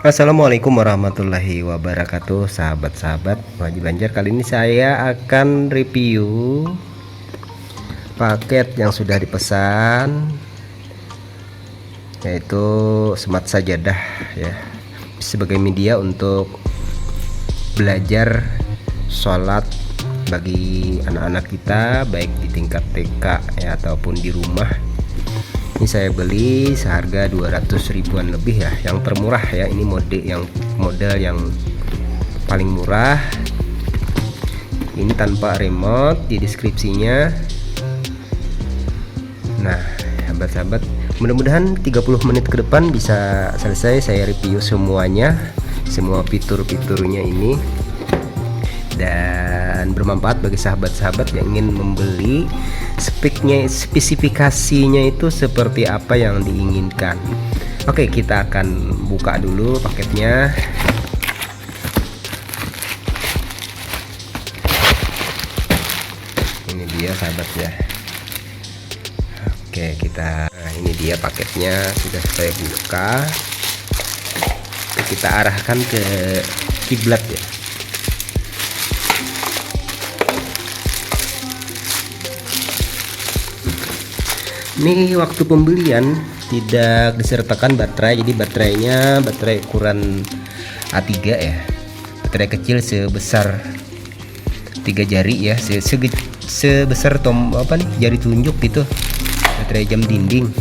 Assalamualaikum warahmatullahi wabarakatuh, sahabat-sahabat Wajib Banjar. Kali ini saya akan review paket yang sudah dipesan, yaitu Smart Sajadah ya, sebagai media untuk belajar sholat bagi anak-anak kita, baik di tingkat TK ya ataupun di rumah. Ini saya beli seharga 200 ribuan lebih ya, yang termurah ya. Ini model yang paling murah. Ini tanpa remote di deskripsinya. Nah, sahabat-sahabat, mudah-mudahan 30 menit ke depan bisa selesai saya review semuanya, semua fitur-fiturnya ini, dan bermanfaat bagi sahabat-sahabat yang ingin membeli. Spesifikasinya itu seperti apa yang diinginkan. Oke, kita akan buka dulu paketnya. Ini dia sahabat ya. Oke, nah, ini dia paketnya, sudah saya buka. Kita arahkan ke kiblat ya. Ini waktu pembelian tidak disertakan baterai, jadi baterai ukuran A3 ya, baterai kecil sebesar 3 jari ya, sebesar jari tunjuk gitu, baterai jam dinding.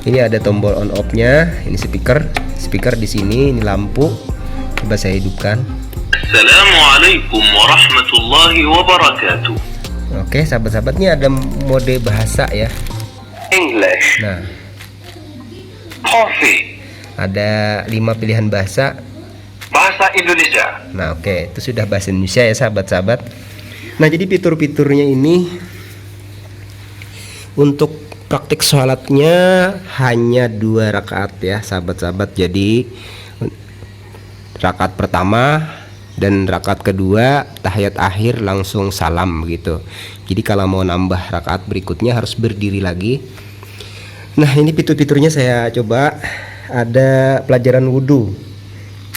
Ini ada tombol on off nya, ini speaker di sini, ini lampu. Coba saya hidupkan. Assalamualaikum warahmatullahi wabarakatuh. Oke, sahabat-sahabat, ini ada mode bahasa ya, English, nah coffee, ada 5 pilihan bahasa. bahasa Indonesia. Nah, oke, itu sudah bahasa Indonesia ya sahabat-sahabat. Nah, jadi fitur-fiturnya ini untuk praktik sholatnya hanya 2 rakaat ya sahabat-sahabat. Jadi rakaat pertama dan rakaat kedua tahiyat akhir langsung salam gitu. Jadi kalau mau nambah rakaat berikutnya harus berdiri lagi. Nah, ini fitur-fiturnya saya coba. Ada pelajaran wudhu.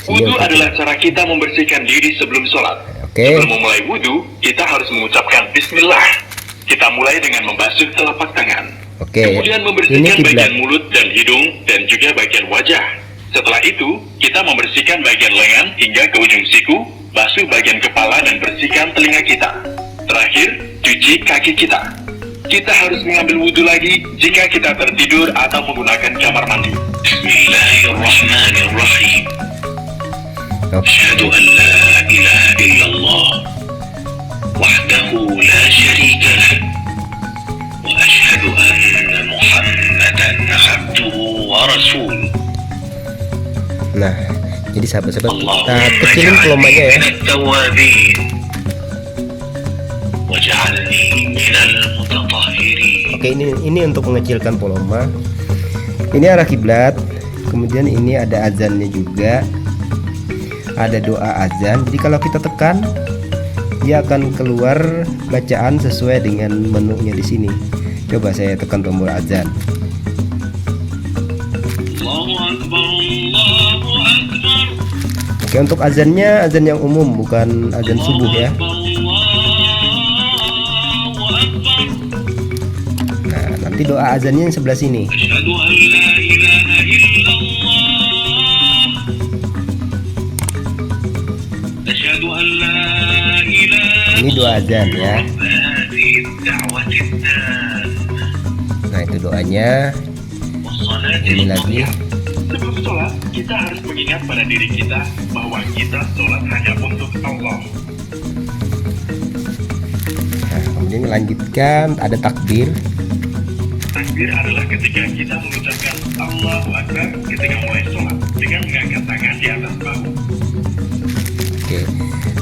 Wudhu adalah cara kita membersihkan diri sebelum sholat. Oke. Sebelum memulai wudhu, kita harus mengucapkan Bismillah. Kita mulai dengan membasuh telapak tangan. Oke. Kemudian membersihkan bagian mulut dan hidung dan juga bagian wajah. Setelah itu, kita membersihkan bagian lengan hingga ke ujung siku, basuh bagian kepala dan bersihkan telinga kita. Terakhir, cuci kaki kita. Kita harus mengambil wudhu lagi jika kita tertidur atau menggunakan kamar mandi. Bismillahirrahmanirrahim. Asyhadu an la ilaha illallah wahdahu la syarika lah wa asyhadu anna Muhammadan abduhu wa rasuluh. Nah, jadi sahabat-sahabat, kita kecilin volumenya ya. Oke, ini untuk mengecilkan volume. Ini arah kiblat. Kemudian ini ada azannya juga. Ada doa azan. Jadi kalau kita tekan, dia akan keluar bacaan sesuai dengan menunya di sini. Coba saya tekan tombol azan. Oke, untuk azannya azan yang umum, bukan azan subuh ya. Nah, nanti doa azannya yang sebelah sini. Ini doa azan ya. Nah, itu doanya. Ini lagi. Sebelum sholat, kita harus mengingat pada diri kita bahwa kita sholat hanya untuk Allah. Nah, kemudian lanjutkan, ada takbir. Takbir adalah ketika kita mengucapkan Allahu Akbar ketika mulai sholat dengan mengangkat tangan di atas bahu. Oke,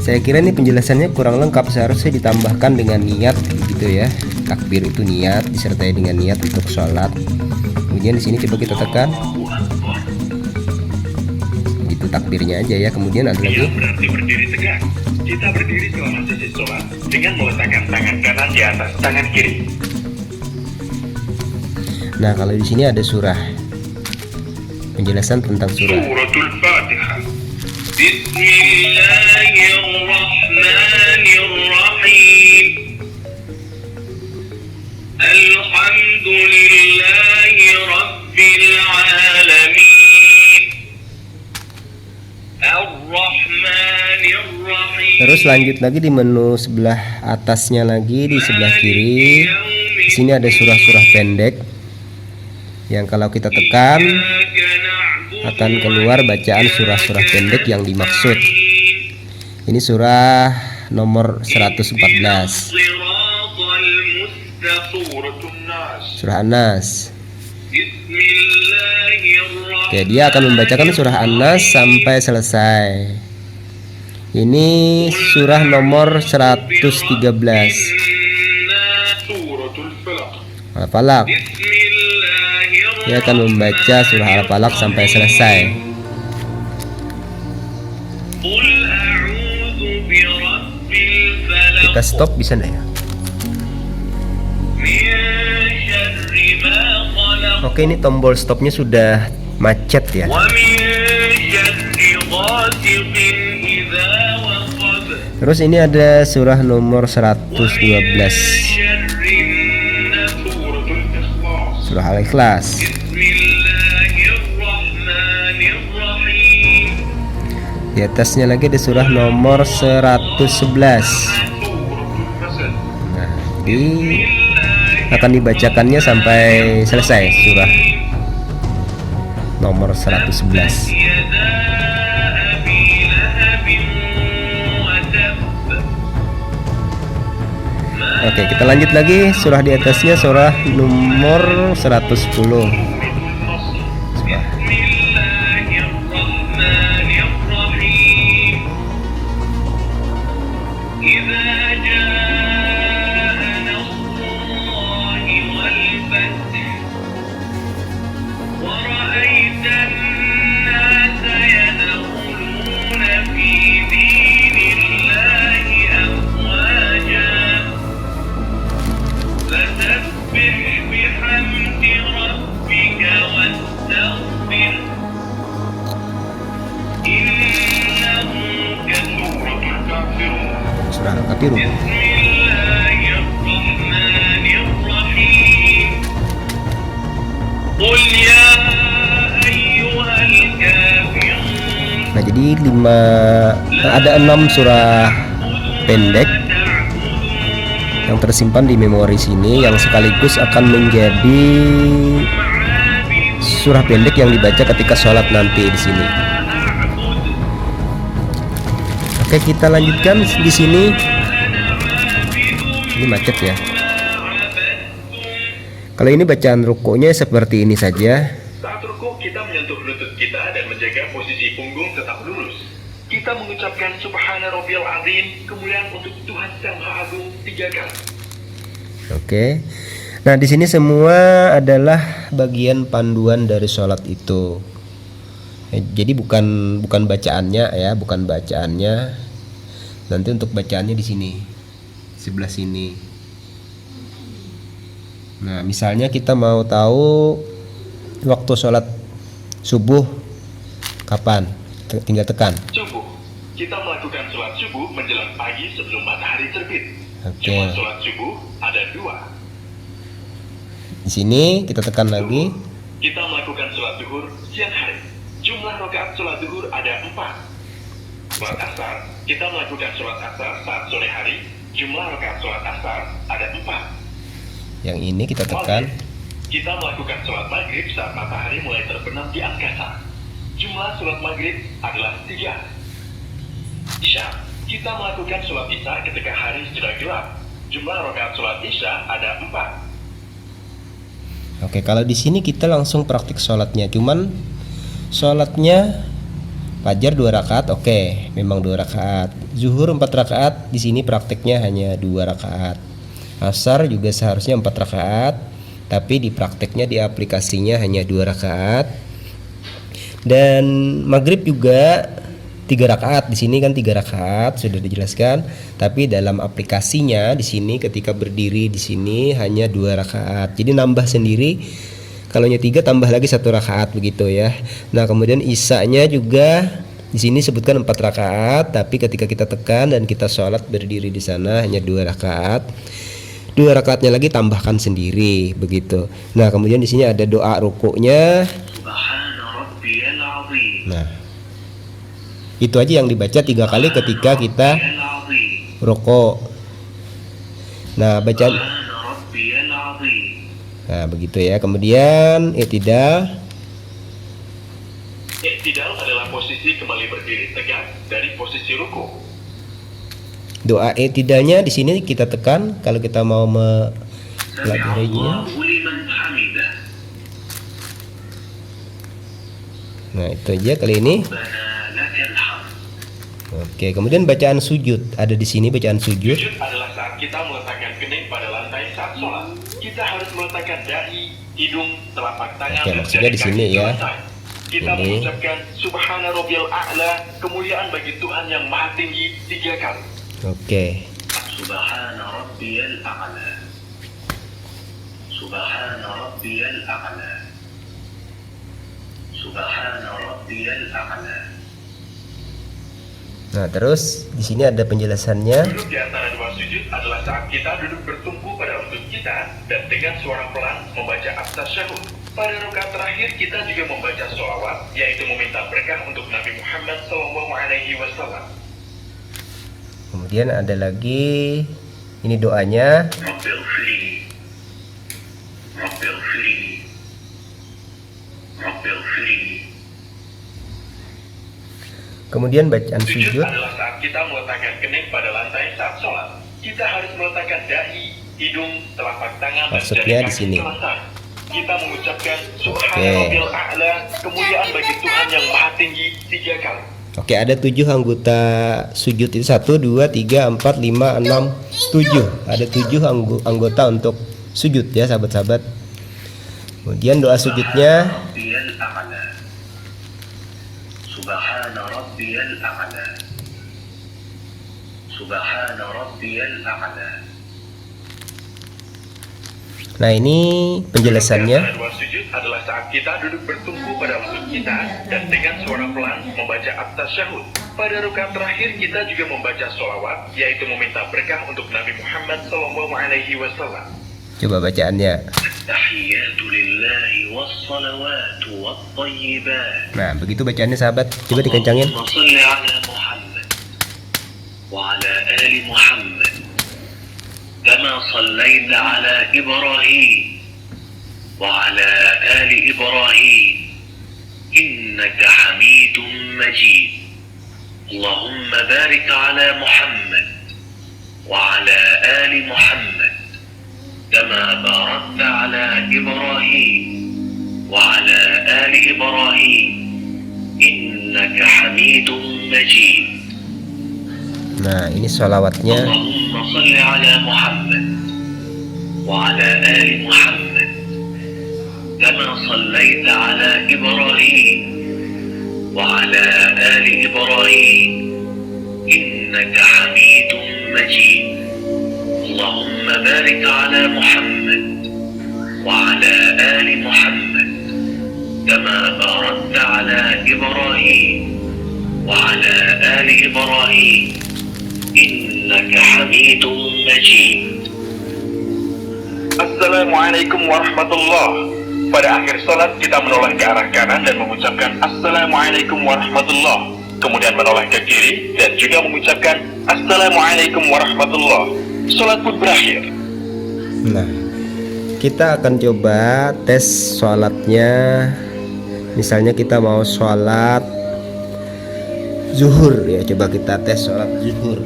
saya kira ini penjelasannya kurang lengkap, seharusnya ditambahkan dengan niat gitu ya. Takbir itu niat, disertai dengan niat untuk sholat. Kemudian di sini coba kita tekan. Itu takbirnya aja ya. Kemudian ada lagi. Berarti berdiri tegak. Kita berdiri selama sesi sholat dengan meletakkan tangan kanan di atas tangan kiri. Nah, kalau di sini ada surah. penjelasan tentang surah. Suratul Fatihah. Bismillahirrahmanirrahim. Alhamdulillahi Rabbil Alamin. Ar-Rahmanir-Rahim. Terus lanjut lagi di menu sebelah atasnya lagi, di sebelah kiri. Di sini ada surah-surah pendek yang kalau kita tekan akan keluar bacaan surah-surah pendek yang dimaksud. Ini surah nomor 114, surah An-Nas. Oke, dia akan membacakan surah An-Nas sampai selesai. Ini surah nomor 113, Al-Falaq. Dia akan membaca surah Al-Falaq sampai selesai. Kita stop bisa nggak ya? Oke, ini tombol stopnya sudah macet ya. Terus ini ada surah nomor 112, surah Al-Ikhlas. Di atasnya lagi ada surah nomor 111. Nah, ini akan dibacakannya sampai selesai surah nomor 111. Oke, kita lanjut lagi surah di atasnya, surah nomor 110. Surah Al-Kafirun. Nah, jadi ada 6 surah pendek yang tersimpan di memori sini, yang sekaligus akan menjadi surah pendek yang dibaca ketika sholat nanti di sini. Oke, kita lanjutkan di sini. Ini macet ya. Kalau ini bacaan rukuknya seperti ini saja. Saat rukuk kita menyentuh lutut kita dan menjaga posisi punggung tetap lurus. Kita mengucapkan Subhana Rabbiyal Azim, kemuliaan untuk Tuhan Yang Maha Agung 3 kali. Oke. Nah, di sini semua adalah bagian panduan dari sholat itu. Jadi bukan bacaannya ya, bukan bacaannya. Nanti untuk bacaannya di sini, sebelah sini. Nah, misalnya kita mau tahu waktu sholat subuh kapan, tinggal tekan. Subuh. Kita melakukan sholat subuh menjelang pagi sebelum matahari terbit. Oke. Jumlah sholat subuh ada 2. Di sini kita tekan lagi. Kita melakukan sholat zuhur siang hari. Jumlah rakaat sholat zuhur ada 4. Sholat asar, kita melakukan sholat asar saat sore hari. Jumlah rakaat sholat asar ada 4. Yang ini kita tekan. Maghrib, kita melakukan sholat maghrib saat matahari mulai terbenam di angkasa. Jumlah sholat maghrib adalah 3. Isya, kita melakukan sholat isya ketika hari sudah gelap. Jumlah rakaat sholat isya ada 4. Oke, kalau di sini kita langsung praktik sholatnya. Cuman sholatnya fajar 2 rakaat, oke, memang 2 rakaat. Zuhur 4 rakaat, di sini praktiknya hanya 2 rakaat. Asar juga seharusnya 4 rakaat, tapi di prakteknya di aplikasinya hanya 2 rakaat. Dan maghrib juga 3 rakaat. Di sini kan 3 rakaat sudah dijelaskan, tapi dalam aplikasinya di sini ketika berdiri di sini hanya 2 rakaat. Jadi nambah sendiri Kalau nya 3 tambah lagi 1 rakaat begitu ya. Nah, kemudian isya-nya juga di sini sebutkan 4 rakaat, tapi ketika kita tekan dan kita sholat berdiri di sana hanya 2 rakaat. 2 rakaatnya lagi tambahkan sendiri begitu. Nah, kemudian di sini ada doa rukuknya. Nah, itu aja yang dibaca 3 kali ketika kita rukuk. Nah, bacaan. Nah, begitu ya. Kemudian i'tidal. I'tidal adalah posisi kembali berdiri tegak dari posisi ruku. Doa i'tidalnya di sini kita tekan kalau kita mau mempelajarinya. Nah, itu aja kali ini. Oke, kemudian bacaan sujud. Ada di sini bacaan sujud. Sujud adalah saat kita meletakkan kening pada lantai saat sholat. Kita harus meletakkan dahi, hidung, telapak tangan, Oke, dan maksudnya di sini ya. Kita Ini. mengucapkan Subhana Rabbiyal A'la, kemuliaan bagi Tuhan yang Maha Tinggi 3 kali. Oke. Subhana Rabbiyal A'la. Subhana Rabbiyal A'la. Subhana Rabbiyal A'la. Nah, terus di sini ada penjelasannya. Duduk di antara 2 sujud adalah saat kita duduk bertumpu pada lutut kita dan dengan suara pelan membaca at-tasyahud. Pada rakaat terakhir kita juga membaca sholawat, yaitu meminta berkah untuk Nabi Muhammad SAW. Kemudian ada lagi ini doanya. Rabbil firi, Rabbil firi, Rabbil firi. Kemudian bacaan Sujud sujud. adalah saat kita meletakkan kening pada lantai saat sholat. Kita harus meletakkan dahi, hidung, telapak tangan, Maksudnya dan di sini. Kita mengucapkan Subhanallah A'la, kemuliaan bagi Tuhan yang Maha Tinggi 3 kali. Oke, ada 7 anggota sujud itu 1, 2, 3, 4, 5, 6, 7. Ada 7 anggota untuk sujud ya sahabat-sahabat. Kemudian doa sujudnya. Subhana Rabbiyal A'la. Subhana Rabbiyal A'la. Nah, ini penjelasannya. Dua sujud adalah saat kita duduk bertumpu pada lutut kita dan dengan suara pelan membaca at-tasyahud. Pada rakaat terakhir kita juga membaca sholawat, yaitu meminta berkah untuk Nabi Muhammad SAW. Coba bacaannya. Tahiyatu lillahi wassalawatu wattayyibat. Nah, begitu bacaannya sahabat. Coba dikencangin. Allahumma shalli ala Muhammad wa ala ali Muhammad. كما صليت على إبراهيم وعلى آل إبراهيم إنك حميد مجيد اللهم بارك على محمد وعلى آل محمد كما باركت على إبراهيم وعلى آل إبراهيم إنك حميد مجيد. Nah, ini sholawatnya. Allahumma salli ala Muhammad wa ala ali Muhammad kama sallaita ala Ibrahim wa ala ali Ibrahim innaka Hamidum Majid. Allahumma barik ala Muhammad wa ala ali Muhammad kama barakta ala Ibrahim wa ala ali Ibrahim Innaka Hamidum Majid. Assalamualaikum warahmatullahi. Pada akhir salat kita menoleh ke arah kanan dan mengucapkan Assalamualaikum warahmatullahi. Kemudian menoleh ke kiri dan juga mengucapkan Assalamualaikum warahmatullahi. Salat pun berakhir. Nah, kita akan coba tes sholatnya. Misalnya kita mau sholat zuhur ya, coba kita tes sholat zuhur.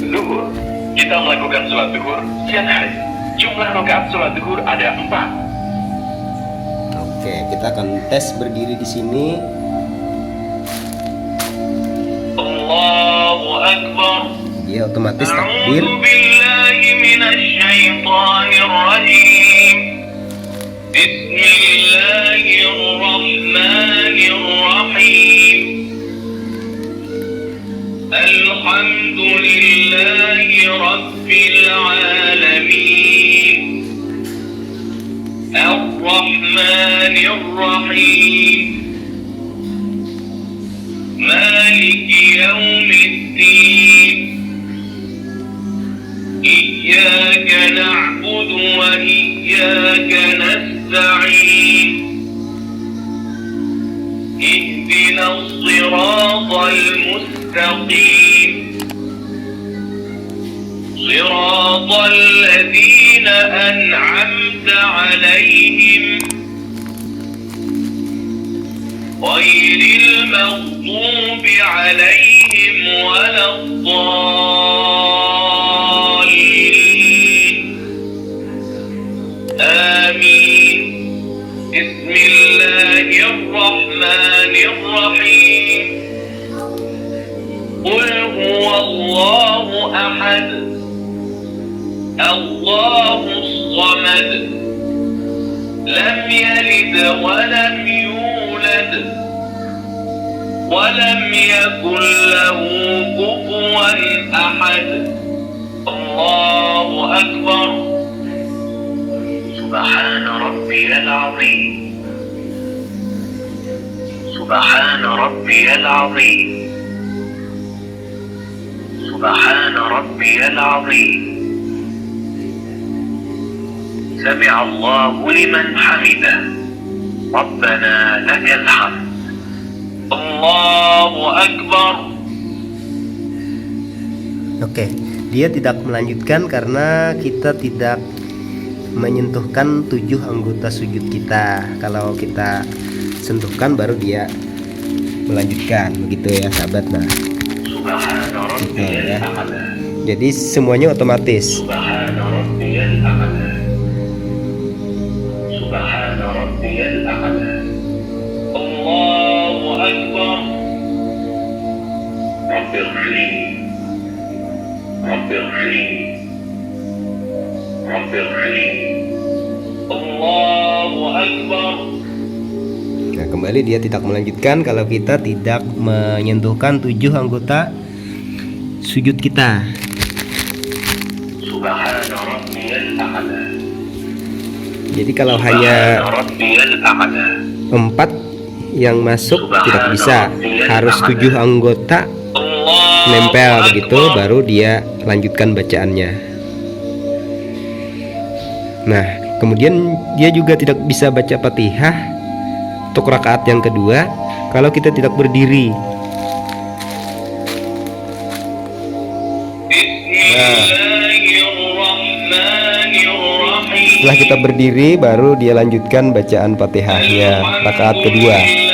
Zuhur, kita melakukan sholat zuhur siang hari. Jumlah rakaat sholat zuhur ada 4. Oke, kita akan tes berdiri di sini. Allahu Akbar. Ya, otomatis takbir. A'udzu billahi minasy syaithanir rajim. Bismillahirrahmanirrahim. Alhamdulillahi rabbil alamin. الرحمن الرحيم مالك يوم الدين إياك نعبد وإياك نستعين اهدنا الصراط المستقيم صراط الذين أنعمت عليهم غير المغضوب عليهم ولا الضالين آمين بسم الله الرحمن الرحيم قل هو الله أحد الله الصمد لم يلد ولم يولد ولم يكن له كفوا أحد الله أكبر سبحان ربي العظيم سبحان ربي العظيم سبحان ربي العظيم سمع الله لمن حمده ربنا لك الحمد الله أكبر. Oke, dia tidak melanjutkan karena kita tidak menyentuhkan 7 anggota sujud kita. Kalau kita sentuhkan baru dia melanjutkan, begitu ya sahabat. Nah, gitu ya. Jadi semuanya otomatis. Subhana rabbiyal a'la. Subhana rabbiyal a'la. Allahu akbar. Rabbighfirli. Rabbighfirli. Rabbighfirli. Allahu akbar. Nah, kembali dia tidak melanjutkan kalau kita tidak menyentuhkan 7 anggota sujud kita. Subhana rabbiyal a'la. Jadi kalau hanya 4 yang masuk tidak bisa, harus 7 anggota nempel begitu baru dia lanjutkan bacaannya. Nah, kemudian dia juga tidak bisa baca Fatihah untuk rakaat yang kedua kalau kita tidak berdiri. Setelah kita berdiri baru dia lanjutkan bacaan Fatihahnya rakaat kedua.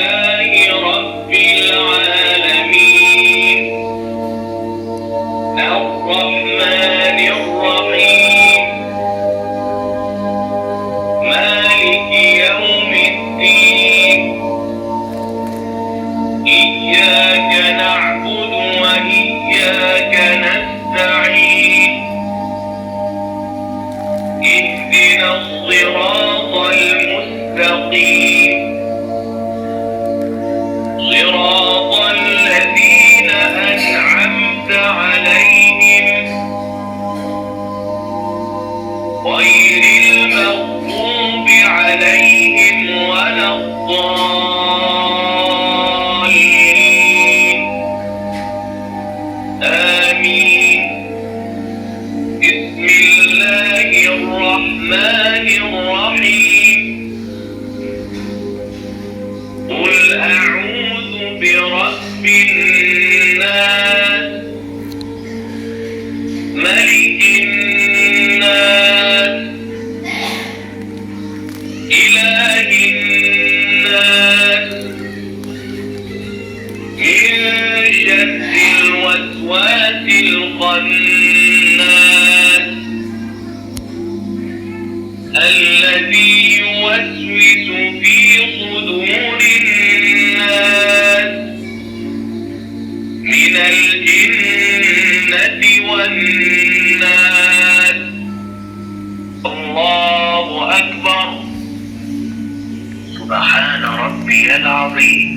سبحان ربي العظيم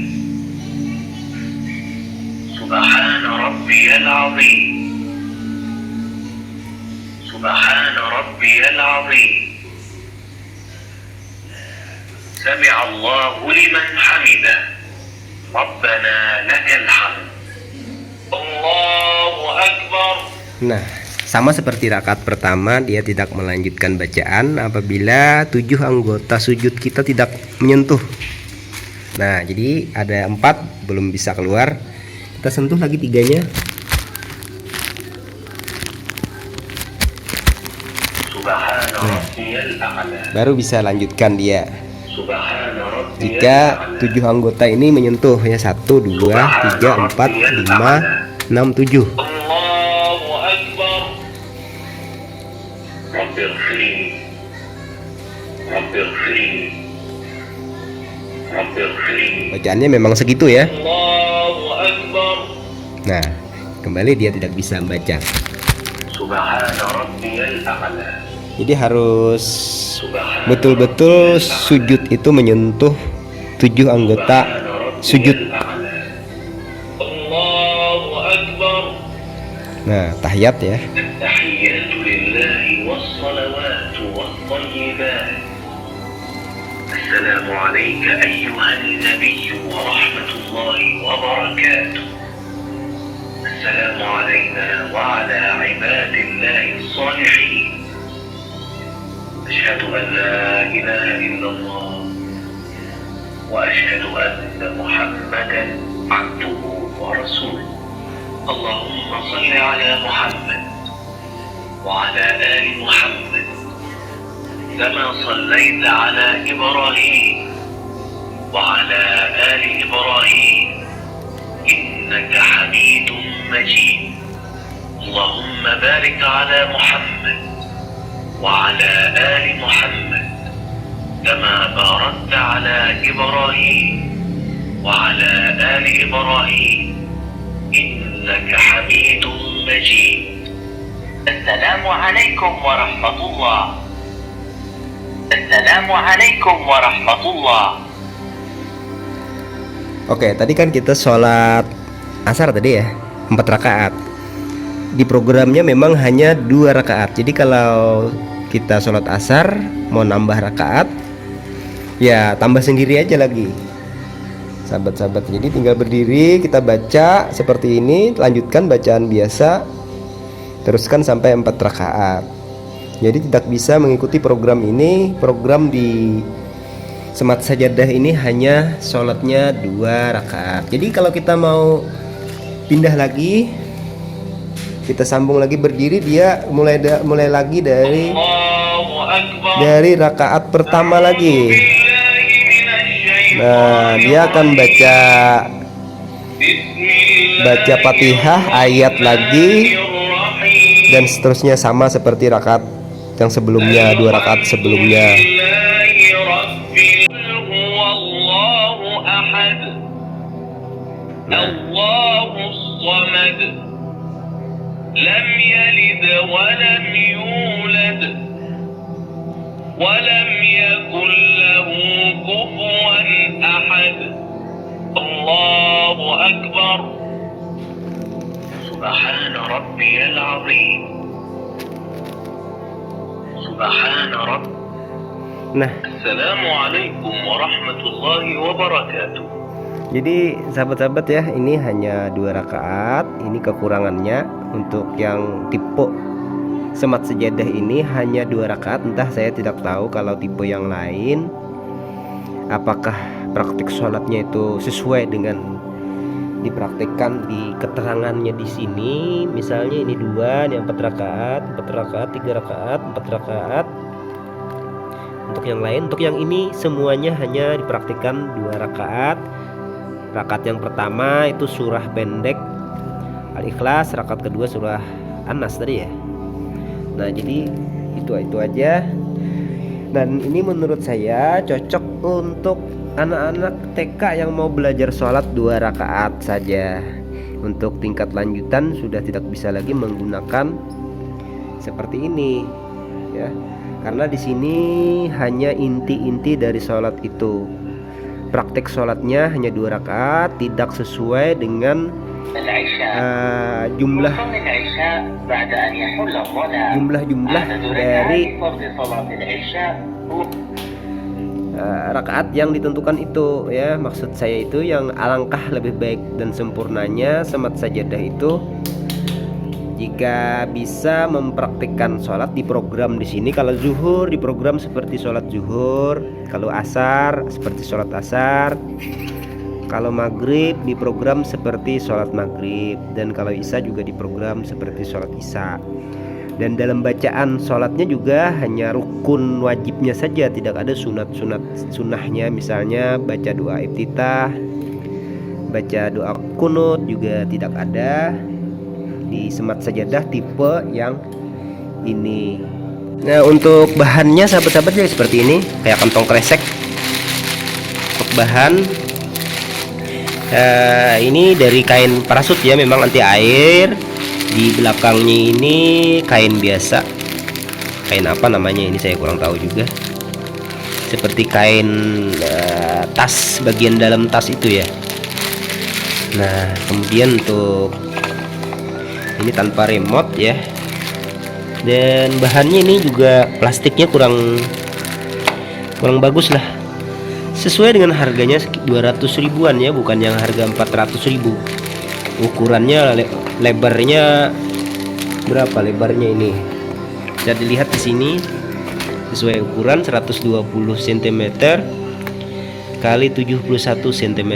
سبحان ربي العظيم سبحان ربي العظيم سمع الله لمن حمده ربنا لك الحمد الله أكبر. Nah, sama seperti rakaat pertama, dia tidak melanjutkan bacaan apabila 7 anggota sujud kita tidak menyentuh. Nah, jadi ada 4 belum bisa keluar. Kita sentuh lagi 3-nya. سبحان ربي الأعلى. Baru bisa lanjutkan dia. سبحان ربي Jika الأعلى. 7 anggota ini menyentuh ya, 1, 2, 3, 4, 5, 6, 7. الله أكبر. رب اغفر لي رب اغفر لي رب اغفر لي. Bacaannya memang segitu ya. الله أكبر. Nah, kembali dia tidak bisa membaca. سبحان ربي الأعلى. Jadi harus سبحان betul-betul sujud itu menyentuh 7 anggota sujud. الأعلى. الله أكبر. Nah, tahiyat ya. التحيات لله والصلوات والطيبات. السلام عليك أيها النبي ورحمة الله وبركاته. السلام علينا وعلى عباد الله الصالحين. أشهد أن لا إله إلا الله وأشهد أن محمدا عبده ورسوله. اللهم صل على محمد وعلى آل محمد كما صليت على إبراهيم وعلى آل إبراهيم إنك حميد مجيد. اللهم بارك على محمد وعلى آل محمد كما باركت على إبراهيم وعلى آل إبراهيم إنك حميد مجيد. السلام عليكم ورحمة الله. السلام عليكم ورحمة الله. Oke, tadi kan kita sholat asar tadi ya, 4 rakaat. Di programnya memang hanya 2 rakaat. Jadi kalau kita sholat asar mau nambah rakaat, ya tambah sendiri aja lagi, sahabat-sahabat. Jadi tinggal berdiri, kita baca seperti ini, lanjutkan bacaan biasa, teruskan sampai 4 rakaat. Jadi tidak bisa mengikuti program ini. Program di Semat Sajadah ini hanya sholatnya 2 rakaat. Jadi kalau kita mau pindah lagi, kita sambung lagi berdiri, dia mulai lagi dari rakaat pertama lagi. Nah, dia akan baca Fatihah, ayat lagi, dan seterusnya sama seperti rakaat yang sebelumnya, 2 rakaat sebelumnya. لم يلد ولم يولد ولم يكن له كفوا أحد. الله أكبر. سبحان ربي العظيم. سبحان رب. Nah, السلام عليكم ورحمة الله وبركاته. jadi sahabat-sahabat ya, ini hanya 2 rakaat. Ini kekurangannya. Untuk yang tipe Semat Sajadah ini hanya 2 rakaat. Entah, saya tidak tahu kalau tipe yang lain apakah praktik sholatnya itu sesuai dengan dipraktikkan di keterangannya di sini. Misalnya ini 2, ini 4 rakaat, 4 rakaat, 3 rakaat, 4 rakaat. Untuk yang lain, untuk yang ini semuanya hanya dipraktikkan 2 rakaat. Rakaat yang pertama itu surah pendek Al-Ikhlas, rakaat kedua surah An-Nas tadi ya. Nah, jadi itu aja. Dan ini menurut saya cocok untuk anak-anak TK yang mau belajar sholat 2 rakaat saja. Untuk tingkat lanjutan sudah tidak bisa lagi menggunakan seperti ini ya. Karena di sini hanya inti-inti dari sholat itu. Praktek sholatnya hanya 2 rakaat, tidak sesuai dengan jumlah dari rakaat yang ditentukan itu ya. Maksud saya itu yang alangkah lebih baik dan sempurnanya samat sajadah itu jika bisa mempraktikkan sholat di program di sini. Kalau zuhur di program seperti sholat zuhur, kalau asar seperti sholat asar, kalau maghrib di program seperti sholat maghrib, dan kalau isya juga di program seperti sholat isya. Dan dalam bacaan sholatnya juga hanya rukun wajibnya saja, tidak ada sunahnya. Misalnya baca doa iftitah, baca doa kunut juga tidak ada di samat sajadah tipe yang ini. Nah, untuk bahannya sahabat-sahabat ya seperti ini, kayak kantong kresek. Untuk bahan ini dari kain parasut ya, memang anti air. Di belakangnya ini kain biasa, kain apa namanya ini saya kurang tahu juga, seperti kain tas, bagian dalam tas itu ya. Nah, kemudian untuk ini tanpa remote ya, dan bahannya ini juga plastiknya kurang bagus lah, sesuai dengan harganya 200 ribuan ya, bukan yang harga 400 ribu. Ukurannya lebarnya berapa? Lebarnya ini bisa dilihat di sini, sesuai ukuran 120 cm kali 71 cm,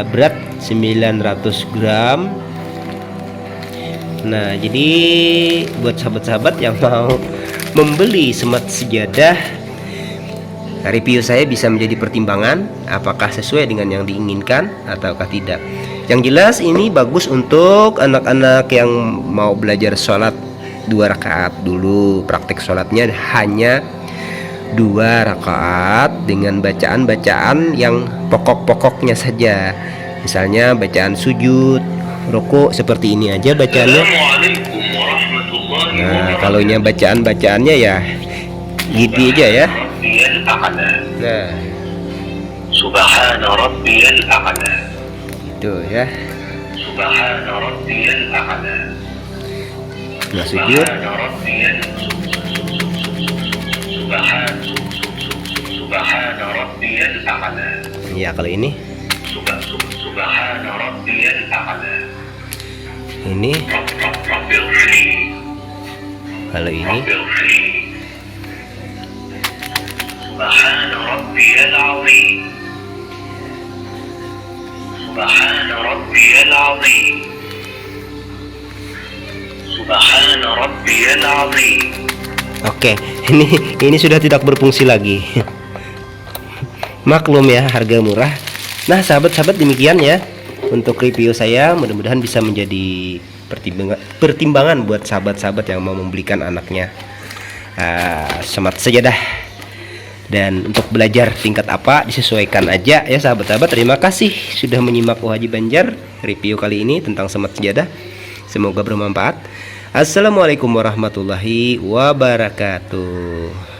berat 900 gram. Nah, jadi buat sahabat-sahabat yang mau membeli samat sajadah, review saya bisa menjadi pertimbangan apakah sesuai dengan yang diinginkan ataukah tidak. Yang jelas ini bagus untuk anak-anak yang mau belajar sholat 2 rakaat dulu. Praktik sholatnya hanya 2 rakaat dengan bacaan-bacaan yang pokok-pokoknya saja. Misalnya bacaan sujud, rukuk, seperti ini aja bacaannya. Assalamualaikum warahmatullahi Nah, wabarakatuh. kalau nya bacaan-bacaannya ya gitu aja ya. Rabbiyal a'la. Nah, Subhana rabbiyal a'la. itu ya. Subhana rabbiyal a'la. Nah, sujud. Subhana rabbiyal Subhana rabbiyal a'la. Ya, kalau ini Subhana rabbiyal a'la. ini Rabbil fi. kalau ini Rabbil fi. Subhana rabbiyal azim. Subhana rabbiyal azim. Subhana rabbiyal azim. Oke, ini sudah tidak berfungsi lagi. Maklum ya, harga murah. Nah, sahabat-sahabat, demikian ya untuk review saya. Mudah-mudahan bisa menjadi pertimbangan buat sahabat-sahabat yang mau membelikan anaknya samat sajadah. Dan untuk belajar tingkat apa disesuaikan aja ya sahabat-sahabat. Terima kasih sudah menyimak Haji Banjar review kali ini tentang samat sajadah. Semoga bermanfaat. Assalamualaikum warahmatullahi wabarakatuh.